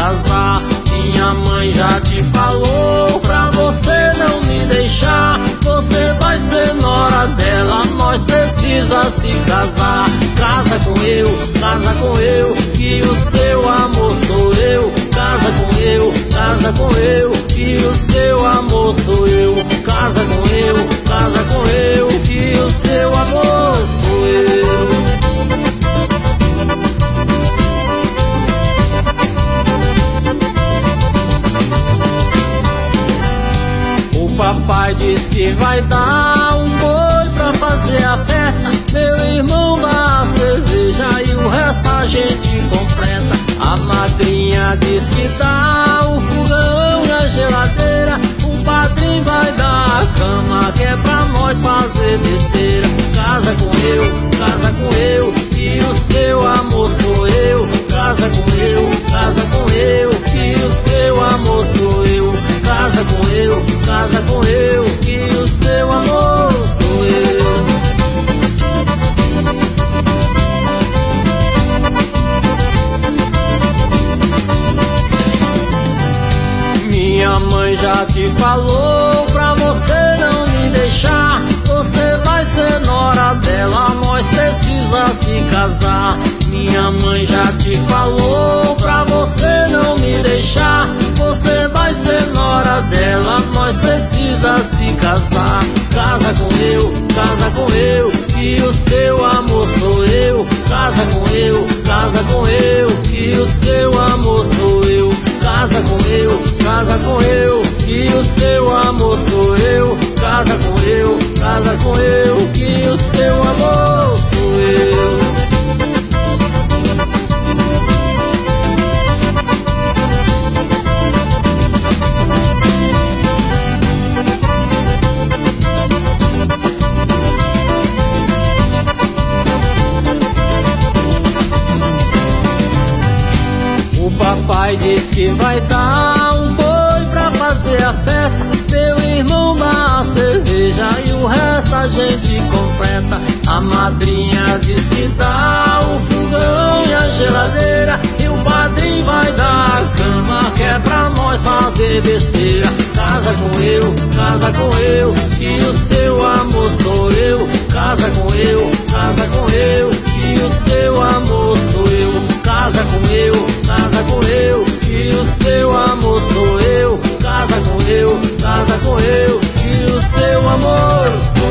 casar. Minha mãe já te falou pra você não me deixar. Você vai ser nora dela, nós precisa se casar. Casa com eu, que o seu amor sou eu. Casa com eu, que o seu amor sou eu. Casa com eu, que o seu amor sou eu. O papai diz que vai dar um boi pra fazer a festa. Meu irmão dá a cerveja e o resto a gente completa. A madrinha diz que dá o fogão e a geladeira. O padrinho vai dar a cama, que é pra nós fazer besteira. Casa com eu, que o seu amor sou eu. Casa com eu, que o seu amor sou eu. Casa com eu, que o seu amor sou eu. Minha mãe já te falou pra você não me deixar. Você vai ser nora dela, nós precisa se casar. Minha mãe já te falou pra você não me deixar. Você vai ser nora dela, nós precisa se casar. Casa com eu, que o seu amor sou eu. Casa com eu, que o seu amor sou eu. Casa com eu, que o seu amor sou eu. Casa com eu, que o seu amor sou eu. O papai diz que vai dar um boi pra fazer a festa. Meu irmão dá a cerveja e o resto a gente completa. A madrinha diz que dá o fogão e a geladeira. E o padrinho vai dar a cama, que é pra nós fazer besteira. Casa com eu, que o seu amor sou eu. Casa com eu, que o seu amor sou eu. Casa com eu, que o seu amor sou eu. Casa com eu, que o seu amor sou eu.